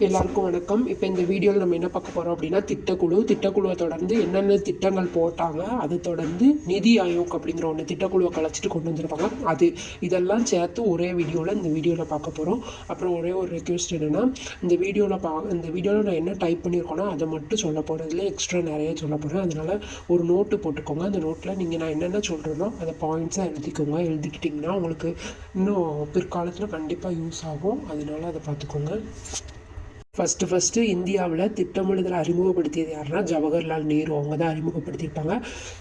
எல்லாருக்கும் வணக்கம். இப்போ இந்த வீடியோவில் நம்ம என்ன பார்க்க போகிறோம் அப்படின்னா திட்டக்குழுவை தொடர்ந்து என்னென்ன திட்டங்கள் போட்டாங்க, அதை தொடர்ந்து நிதி ஆயோக் அப்படிங்கிற ஒன்று திட்டக்குழுவை கலைச்சிட்டு கொண்டு வந்திருப்பாங்க. இதெல்லாம் சேர்த்து ஒரே வீடியோவில் பார்க்க போகிறோம். அப்புறம் ஒரே ஒரு ரெக்வெஸ்ட் என்னென்னா, இந்த வீடியோவில் நான் என்ன டைப் பண்ணியிருக்கோன்னா அதை மட்டும் சொல்ல போகிறதுல எக்ஸ்ட்ரா நிறைய சொல்ல போகிறேன். அதனால் ஒரு நோட்டு போட்டுக்கோங்க. அந்த நோட்டில் நீங்கள் நான் என்னென்ன சொல்கிறேனோ அதை பாயிண்ட்ஸாக எழுதிக்கோங்க. எழுதிக்கிட்டிங்கன்னா உங்களுக்கு இன்னும் பிற்காலத்தில் கண்டிப்பாக யூஸ் ஆகும். அதனால் அதை பார்த்துக்கோங்க. ஃபஸ்ட்டு இந்தியாவில் திட்டமிடுதலை அறிமுகப்படுத்தியது யாருன்னா ஜவஹர்லால் நேரு. அவங்க தான் அறிமுகப்படுத்தியிருப்பாங்க.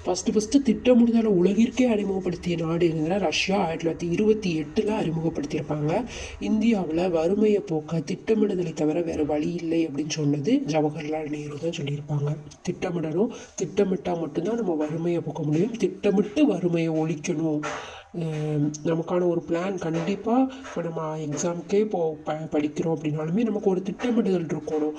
ஃபஸ்ட்டு திட்டமிடுதலை உலகிற்கே அறிமுகப்படுத்திய நாடு என்னன்னா ரஷ்யா. 1928 அறிமுகப்படுத்தியிருப்பாங்க. இந்தியாவில் வறுமையை போக்க திட்டமிடுதலை தவிர வேறு வழி இல்லை அப்படின்னு சொன்னது ஜவஹர்லால் நேரு தான் சொல்லியிருப்பாங்க. திட்டமிடணும், திட்டமிட்டால் மட்டும்தான் நம்ம வறுமையை போக்க முடியும். திட்டமிட்டு வறுமையை ஒழிக்கணும். நமக்கான ஒரு பிளான் கண்டிப்பாக இப்போ நம்ம எக்ஸாமுக்கே படிக்கிறோம் அப்படின்னாலுமே நமக்கு ஒரு திட்டமிடுதல் இருக்கணும்.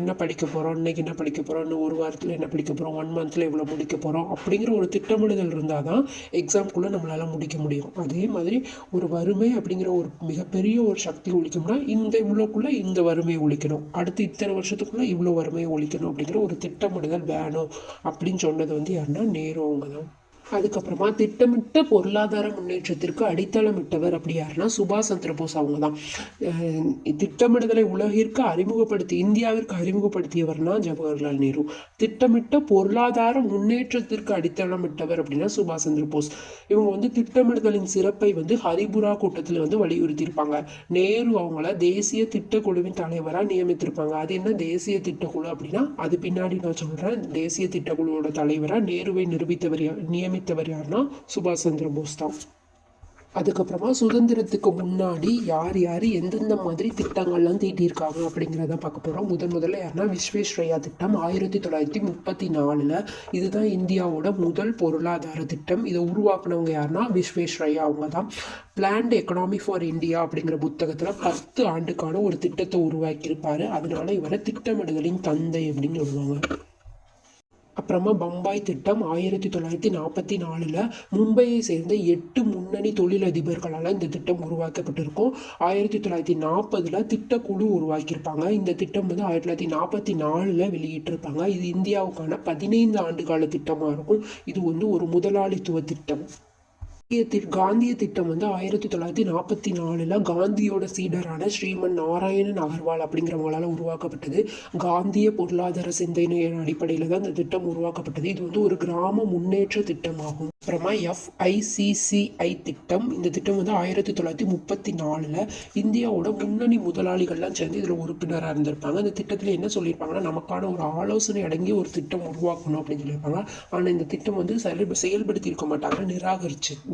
என்ன படிக்க போகிறோம், இன்றைக்கி என்ன படிக்க போகிறோம், இன்னும் ஒரு வாரத்தில் என்ன படிக்க போகிறோம், 1 மந்தில் எவ்வளோ முடிக்க போகிறோம் அப்படிங்கிற ஒரு திட்டமிடுதல் இருந்தால் தான் எக்ஸாம்குள்ளே நம்மளால் முடிக்க முடியும். அதே மாதிரி ஒரு வறுமை அப்படிங்கிற ஒரு மிகப்பெரிய ஒரு சக்தி ஒழிக்கணும்னா இவ்வளோக்குள்ளே இந்த வறுமையை ஒழிக்கணும், அடுத்து இத்தனை வருஷத்துக்குள்ளே இவ்வளோ வறுமையை ஒழிக்கணும் அப்படிங்கிற ஒரு திட்டமிடுதல் வேணும் அப்படின்னு சொன்னது யாருன்னா நேரு அவங்க தான். அதுக்கப்புறமா திட்டமிட்ட பொருளாதார முன்னேற்றத்திற்கு அடித்தளமிட்டவர் அப்படி யாருன்னா சுபாஷ் சந்திர போஸ் அவங்க தான். திட்டமிடுதலை உலகிற்கு இந்தியாவிற்கு அறிமுகப்படுத்தியவர்னா ஜவஹர்லால் நேரு. திட்டமிட்ட பொருளாதார முன்னேற்றத்திற்கு அடித்தளமிட்டவர் அப்படின்னா சுபாஷ் சந்திர போஸ். இவங்க திட்டமிடுதலின் சிறப்பை ஹரிபுரா கூட்டத்தில் வலியுறுத்தியிருப்பாங்க. நேரு அவங்கள தேசிய திட்டக்குழுவின் தலைவராக நியமித்திருப்பாங்க. அது என்ன தேசிய திட்டக்குழு அப்படின்னா அது பின்னாடி நான் சொல்றேன். தேசிய திட்டக்குழுவோட தலைவராக நேருவை நியமித்தவர் யாருன்னா சுபாஷ் சந்திர போஸ் தான். அதுக்கப்புறமா சுதந்திரத்துக்கு முன்னாடி யார் எந்தெந்த மாதிரி திட்டங்கள்லாம் தீட்டியிருக்காங்க அப்படிங்கிறத பார்க்க போகிறோம். முதல்ல யாருன்னா விஸ்வேஸ்வரையா திட்டம் 1934. இதுதான் இந்தியாவோட முதல் பொருளாதார திட்டம். இதை உருவாக்குனவங்க யாருன்னா விஸ்வேஸ்வரையா அவங்க தான். பிளான்ட் எக்கனாமி ஃபார் இந்தியா அப்படிங்கிற புத்தகத்தில் 10 ஆண்டுக்கான ஒரு திட்டத்தை உருவாக்கியிருப்பாரு. அதனால இவரை திட்டமிடுதலின் தந்தை அப்படின்னு சொல்லுவாங்க. அப்புறமா பம்பாய் திட்டம் 1944 மும்பையை சேர்ந்த 8 முன்னணி தொழிலதிபர்களால் இந்த திட்டம் உருவாக்கப்பட்டிருக்கும். 1940 திட்டக்குழு உருவாக்கியிருப்பாங்க. இந்த திட்டம் 1944 வெளியிட்டிருப்பாங்க. இது இந்தியாவுக்கான 15 ஆண்டுகால திட்டமாக இருக்கும். இது ஒரு முதலாளித்துவ திட்டம். காந்திய திட்டம் 1944 காந்தியோட சீடரான ஸ்ரீமன் நாராயணன் அகர்வால் அப்படிங்கிறவங்களால உருவாக்கப்பட்டது. காந்திய பொருளாதார சிந்தனையின் அடிப்படையில் தான் இந்த திட்டம் உருவாக்கப்பட்டது. இது ஒரு கிராம முன்னேற்ற திட்டமாகும். அப்புறமா FICCI திட்டம். இந்த திட்டம் 1934 இந்தியாவோட முன்னணி முதலாளிகள்லாம் சேர்ந்து இதில் உறுப்பினராக இருந்திருப்பாங்க. இந்த திட்டத்தில் என்ன சொல்லியிருப்பாங்கன்னா நமக்கான ஒரு ஆலோசனை அடங்கிய ஒரு திட்டம் உருவாக்கணும் அப்படின்னு சொல்லியிருப்பாங்க. ஆனால் இந்த திட்டம் செயல்படுத்தி இருக்க மாட்டாங்க,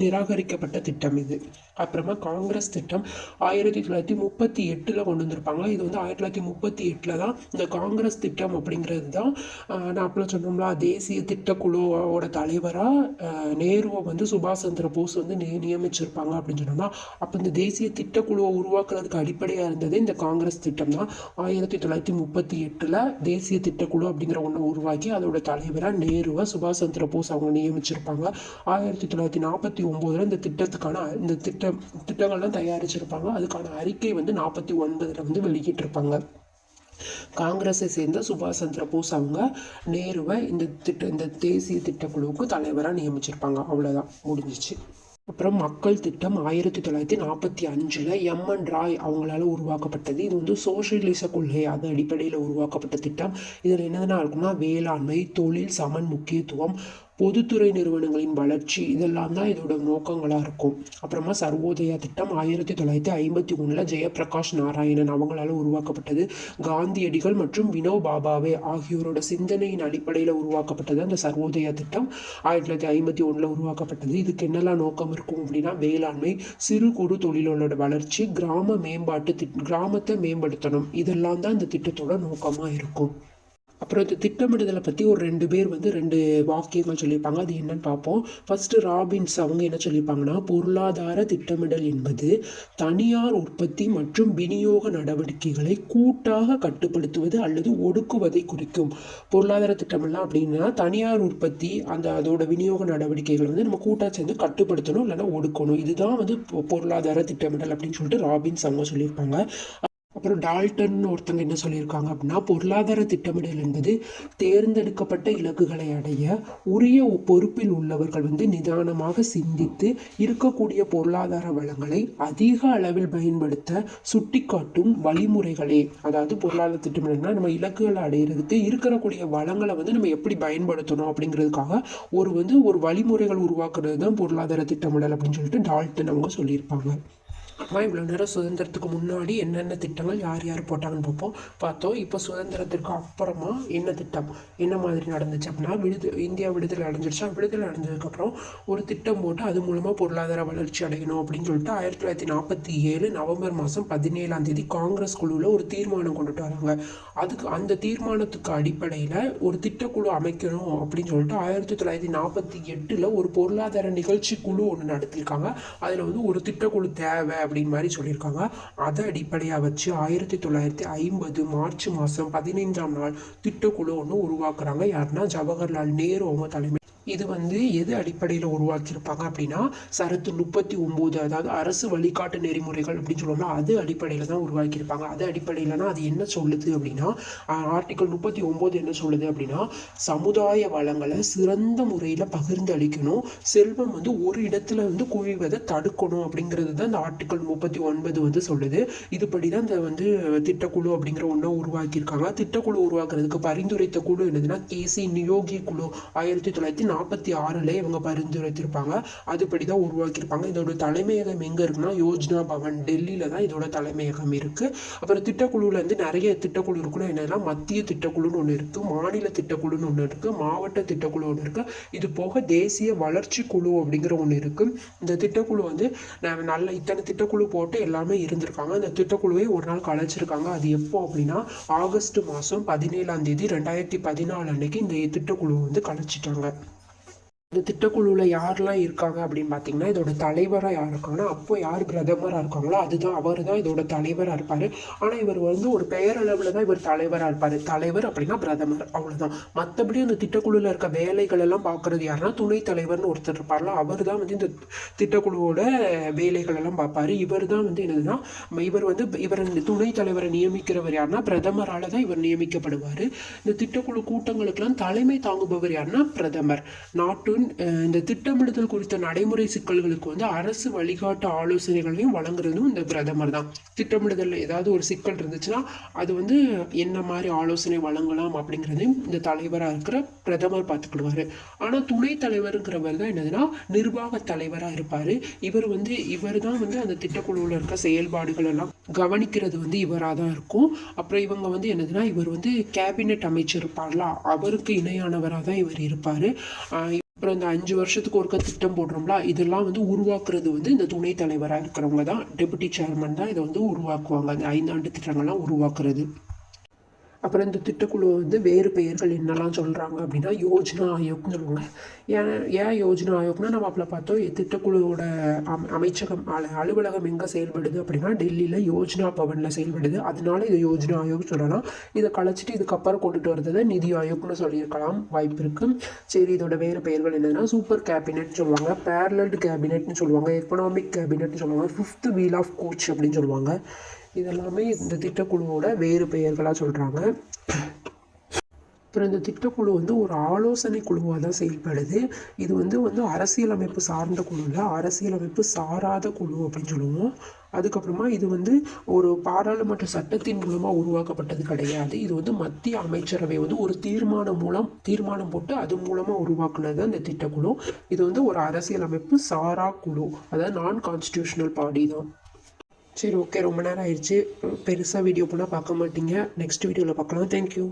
நிராகரிக்கப்பட்ட திட்டம் இது. அப்புறமா காங்கிரஸ் திட்டம் 1938 கொண்டு வந்திருப்பாங்க. இது 1938 தான் இந்த காங்கிரஸ் திட்டம் அப்படிங்கிறது தான் நான் அப்போ சொன்னோம்ல தேசிய திட்டக்குழுவோட தலைவராக நேருவை சுபாஷ் சந்திர போஸ் நியமிச்சிருப்பாங்க அப்படின்னு சொன்னோம்னா, அப்போ இந்த தேசிய திட்டக்குழுவை உருவாக்குறதுக்கு அடிப்படையாக இருந்தது இந்த காங்கிரஸ் திட்டம் தான். 1938 தேசிய திட்டக்குழு அப்படிங்கிற ஒன்று உருவாக்கி அதோட தலைவராக நேருவை சுபாஷ் சந்திர போஸ் அவங்க நியமிச்சிருப்பாங்க. 1949 இந்த திட்டங்கள்லாம் தயாரிச்சிருப்பாங்க. அதுக்கான அறிக்கை 49 வெளியிட்டிருப்பாங்க. காங்கிரஸை சேர்ந்த சுபாஷ் சந்திர போஸ் அவங்க நேருவை இந்த தேசிய திட்டக்குழுவுக்கு தலைவராக நியமிச்சிருப்பாங்க. அவ்வளோதான், முடிஞ்சிச்சு. அப்புறம் மக்கள் திட்டம் 1945 MN ராய் அவங்களால உருவாக்கப்பட்டது. இது சோசியலிச கொள்கை அது அடிப்படையில் உருவாக்கப்பட்ட திட்டம். இதில் என்னென்ன இருக்குன்னா வேளாண்மை, தொழில் சமன் முக்கியத்துவம், பொதுத்துறை நிறுவனங்களின் வளர்ச்சி, இதெல்லாம் தான் இதோட நோக்கங்களாக இருக்கும். அப்புறமா சர்வோதயா திட்டம் 1951 ஜெயபிரகாஷ் நாராயணன் அவங்களால உருவாக்கப்பட்டது. காந்தியடிகள் மற்றும் வினோபாபாவே ஆகியோரோட சிந்தனையின் அடிப்படையில் உருவாக்கப்பட்டது அந்த சர்வோதயா திட்டம் 1951 உருவாக்கப்பட்டது. இதுக்கு என்னெல்லாம் நோக்கம் இருக்கும் அப்படின்னா வேளாண்மை, சிறு குறு தொழிலோட வளர்ச்சி, கிராமத்தை மேம்படுத்தணும், இதெல்லாம் தான் இந்த திட்டத்தோட நோக்கமாக இருக்கும். அப்புறம் இந்த திட்டமிடுதலை பற்றி ஒரு 2 பேர் 2 வாக்கியங்கள் சொல்லியிருப்பாங்க. அது என்னன்னு பார்ப்போம். ஃபர்ஸ்ட்டு ராபின்ஸ் அவங்க என்ன சொல்லியிருப்பாங்கன்னா, பொருளாதார திட்டமிடல் என்பது தனியார் உற்பத்தி மற்றும் விநியோக நடவடிக்கைகளை கூட்டாக கட்டுப்படுத்துவது அல்லது ஒடுக்குவதை குறிக்கும். பொருளாதார திட்டமிடலாம் அப்படின்னா தனியார் உற்பத்தி அதோட விநியோக நடவடிக்கைகளை நம்ம கூட்டாக சேர்ந்து கட்டுப்படுத்தணும் இல்லைன்னா ஒடுக்கணும். இதுதான் பொருளாதார திட்டமிடல் அப்படின்னு சொல்லிட்டு ராபின்ஸ் அவங்க சொல்லியிருப்பாங்க. அப்புறம் டால்டன் ஒருத்தங்க என்ன சொல்லியிருக்காங்க அப்படின்னா, பொருளாதார திட்டமிடல் என்பது தேர்ந்தெடுக்கப்பட்ட இலக்குகளை அடைய உரிய பொறுப்பில் உள்ளவர்கள் நிதானமாக சிந்தித்து இருக்கக்கூடிய பொருளாதார வளங்களை அதிக அளவில் பயன்படுத்த சுட்டிக்காட்டும் வழிமுறைகளே. அதாவது பொருளாதார திட்டமிடல்னா நம்ம இலக்குகளை அடையிறதுக்கு இருக்கக்கூடிய வளங்களை நம்ம எப்படி பயன்படுத்தணும் அப்படிங்கிறதுக்காக ஒரு வழிமுறைகள் உருவாக்குறது தான் பொருளாதார திட்டமிடல் அப்படின்னு சொல்லிட்டு டால்டன் அவங்க சொல்லியிருப்பாங்க. இவ்வளோ நேரம் சுதந்திரத்துக்கு முன்னாடி என்னென்ன திட்டங்கள் யார் யார் போட்டாங்கன்னு பார்த்தோம். இப்போ சுதந்திரத்திற்கு அப்புறமா என்ன திட்டம் என்ன மாதிரி நடந்துச்சு அப்படின்னா, இந்தியா விடுதலை அடைஞ்சிருச்சா, விடுதலை அடைஞ்சதுக்கப்புறம் ஒரு திட்டம் போட்டு அது மூலமாக பொருளாதார வளர்ச்சி அடையணும் அப்படின்னு சொல்லிட்டு 1947 நவம்பர் மாதம் 17 காங்கிரஸ் குழுவில் ஒரு தீர்மானம் கொண்டுட்டு வராங்க. அந்த தீர்மானத்துக்கு அடிப்படையில் ஒரு திட்டக்குழு அமைக்கணும் அப்படின்னு சொல்லிட்டு 1948 ஒரு பொருளாதார நிகழ்ச்சி குழு ஒன்று நடத்தியிருக்காங்க. அதில் ஒரு திட்டக்குழு தேவை அப்படின்னு மாதிரி சொல்லியிருக்காங்க. அதை அடிப்படையாக வச்சு 1950 மார்ச் மாதம் 15ஆம் நாள் திட்டக்குழு ஒன்று உருவாக்குறாங்க. யாருன்னா ஜவஹர்லால் நேரு அவங்க தலைமை. இது எது அடிப்படையில் உருவாக்கியிருப்பாங்க அப்படின்னா, சரத்து 39, அதாவது அரசு வழிகாட்டு நெறிமுறைகள் அப்படின்னு சொல்லுவாங்க, அது அடிப்படையில் தான் உருவாக்கியிருப்பாங்க. அது அடிப்படையில்னா அது என்ன சொல்லுது அப்படின்னா, ஆர்டிகல் 39 என்ன சொல்லுது அப்படின்னா, சமுதாய வளங்களை சிறந்த முறையில் பகிர்ந்து அளிக்கணும், செல்வம் ஒரு இடத்துல குவிவதை தடுக்கணும் அப்படிங்கிறது தான் இந்த ஆர்டிகல் 39 சொல்லுது. இதுபடி தான் இந்த திட்டக்குழு அப்படிங்கிற ஒன்றை உருவாக்கியிருக்காங்க. திட்டக்குழு உருவாக்குறதுக்கு பரிந்துரைத்த குழு என்னதுன்னா கேசி நியோகி குழு 1946 இவங்க பரிந்துரைத்திருப்பாங்க. அதுபடி தான் உருவாக்கியிருப்பாங்க. இதோட தலைமையகம் எங்கே இருக்குன்னா யோஜனா பவன் டெல்லியில் தான் இதோட தலைமையகம் இருக்குது. அப்புறம் திட்டக்குழுவில் நிறைய திட்டக்குழு இருக்குன்னா என்னன்னா, மத்திய திட்டக்குழுன்னு ஒன்று இருக்குது, மாநில திட்டக்குழுன்னு ஒன்று இருக்குது, மாவட்ட திட்டக்குழு ஒன்று இருக்குது. இது போக தேசிய வளர்ச்சி குழு அப்படிங்கிற ஒன்று இருக்குது. இந்த திட்டக்குழு நல்ல இத்தனை திட்டக்குழு போட்டு எல்லாமே இருந்திருக்காங்க. இந்த திட்டக்குழுவை ஒரு நாள் கலைச்சிருக்காங்க. அது எப்போ அப்படின்னா, ஆகஸ்ட் மாதம் 17ஆம் தேதி 2014 அன்னைக்கு இந்த திட்டக்குழு கலைச்சிட்டாங்க. இந்த திட்டக்குழுவில் யாரெல்லாம் இருக்காங்க அப்படின்னு பார்த்தீங்கன்னா, இதோட தலைவராக யார் இருக்காங்கன்னா, அப்போ யார் பிரதமராக இருக்காங்களோ அவர் தான் இதோட தலைவராக இருப்பார். ஆனால் இவர் ஒரு பெயரளவில் தான் இவர் தலைவராக இருப்பார். தலைவர் அப்படின்னா பிரதமர், அவ்வளோதான். மற்றபடி அந்த திட்டக்குழுவில் இருக்க வேலைகள் எல்லாம் பார்க்குறது யாருன்னா துணைத் தலைவர்னு ஒருத்தர் இருப்பார்ல, அவர் தான் இந்த திட்டக்குழுவோட வேலைகள் எல்லாம் பார்ப்பார். இவர் தான் என்னதுன்னா, இவர் துணைத் தலைவரை நியமிக்கிறவர் யாருன்னா பிரதமரால் தான் இவர் நியமிக்கப்படுவார். இந்த திட்டக்குழு கூட்டங்களுக்கெல்லாம் தலைமை தாங்குபவர் யாருன்னா பிரதமர். நாட்டின் இந்த திட்டமிடுதல் குறித்த நடைமுறை சிக்கல்களுக்கு அரசு வழிகாட்டு ஆலோசனைகளையும் வழங்குறதும் இந்த பிரதமர் தான். திட்டமிடுதல் ஏதாவது ஒரு சிக்கல் இருந்துச்சுன்னா அது என்ன மாதிரி ஆலோசனை வழங்கலாம் அப்படிங்கிறதையும் இந்த தலைவராக இருக்கிற பிரதமர் பார்த்துக்கிடுவார். ஆனால் துணைத் தலைவருங்கிறவர் தான் என்னதுன்னா நிர்வாக தலைவராக இருப்பார். இவர் தான் அந்த திட்டக்குழுவில் இருக்க செயல்பாடுகள் எல்லாம் கவனிக்கிறது இவராக தான் இருக்கும். அப்புறம் இவங்க என்னதுன்னா, இவர் கேபினெட் அமைச்சர் இருப்பார்ல, அவருக்கு இணையானவராக தான் இவர் இருப்பார். அப்புறம் இந்த 5 வருஷத்துக்கு ஒருக்க திட்டம் போடுறோம்ல, இதெல்லாம் உருவாக்குறது இந்த துணைத் தலைவராக இருக்கிறவங்க தான், டெபுட்டி சேர்மன் தான் இதை உருவாக்குவாங்க. அந்த 5 ஆண்டு திட்டங்கள்லாம் உருவாக்குறது. அப்புறம் இந்த திட்டக்குழு வேறு பெயர்கள் என்னெல்லாம் சொல்கிறாங்க அப்படின்னா, யோஜனா ஆயோக்னு சொல்லுவாங்க. ஏன் யோஜனா ஆயோக்னா, நம்ம அப்போ பார்த்தோம் திட்டக்குழுவோட அமைச்சகம் அலுவலகம் எங்கே செயல்படுது அப்படின்னா டெல்லியில் யோஜனா பவனில் செயல்படுது. அதனால இது யோஜனா ஆயோக் சொல்லலாம். இதை கலைச்சிட்டு இதுக்கப்புறம் கொண்டுட்டு வரது நிதி ஆயோக்னு சொல்லியிருக்கலாம், வாய்ப்பு இருக்குது. சரி, இதோட வேறு பெயர்கள் என்னென்னா சூப்பர் கேபினெட்னு சொல்லுவாங்க, பேரலல்டு கேபினெட்னு சொல்லுவாங்க, எக்கனாமிக் கேபினெட்னு சொல்லுவாங்க, 5th வீல் ஆஃப் கோச் அப்படின்னு சொல்லுவாங்க. இதெல்லாமே இந்த திட்டக்குழுவோட வேறு பெயர்களாக சொல்கிறாங்க. அப்புறம் இந்த திட்டக்குழு ஒரு ஆலோசனை குழுவாக தான் செயல்படுது. இது அரசியலமைப்பு சார்ந்த குழு இல்லை, அரசியலமைப்பு சாராத குழு அப்படின்னு சொல்லுவோம். அதுக்கப்புறமா இது ஒரு பாராளுமன்ற சட்டத்தின் மூலமாக உருவாக்கப்பட்டது கிடையாது. இது மத்திய அமைச்சரவை ஒரு தீர்மானம் போட்டு அது மூலமாக உருவாக்குனது தான் இந்த திட்டக்குழு. இது ஒரு அரசியலமைப்பு சாரா குழு, அதாவது நான் கான்ஸ்டியூஷனல் பாடி தான். சரி, ஓகே, ரொம்ப நேரம் ஆயிடுச்சு. பெருசாக வீடியோ போனால் பார்க்க மாட்டீங்க. நெக்ஸ்ட் வீடியோவில் பார்க்கலாம். தேங்க்யூ.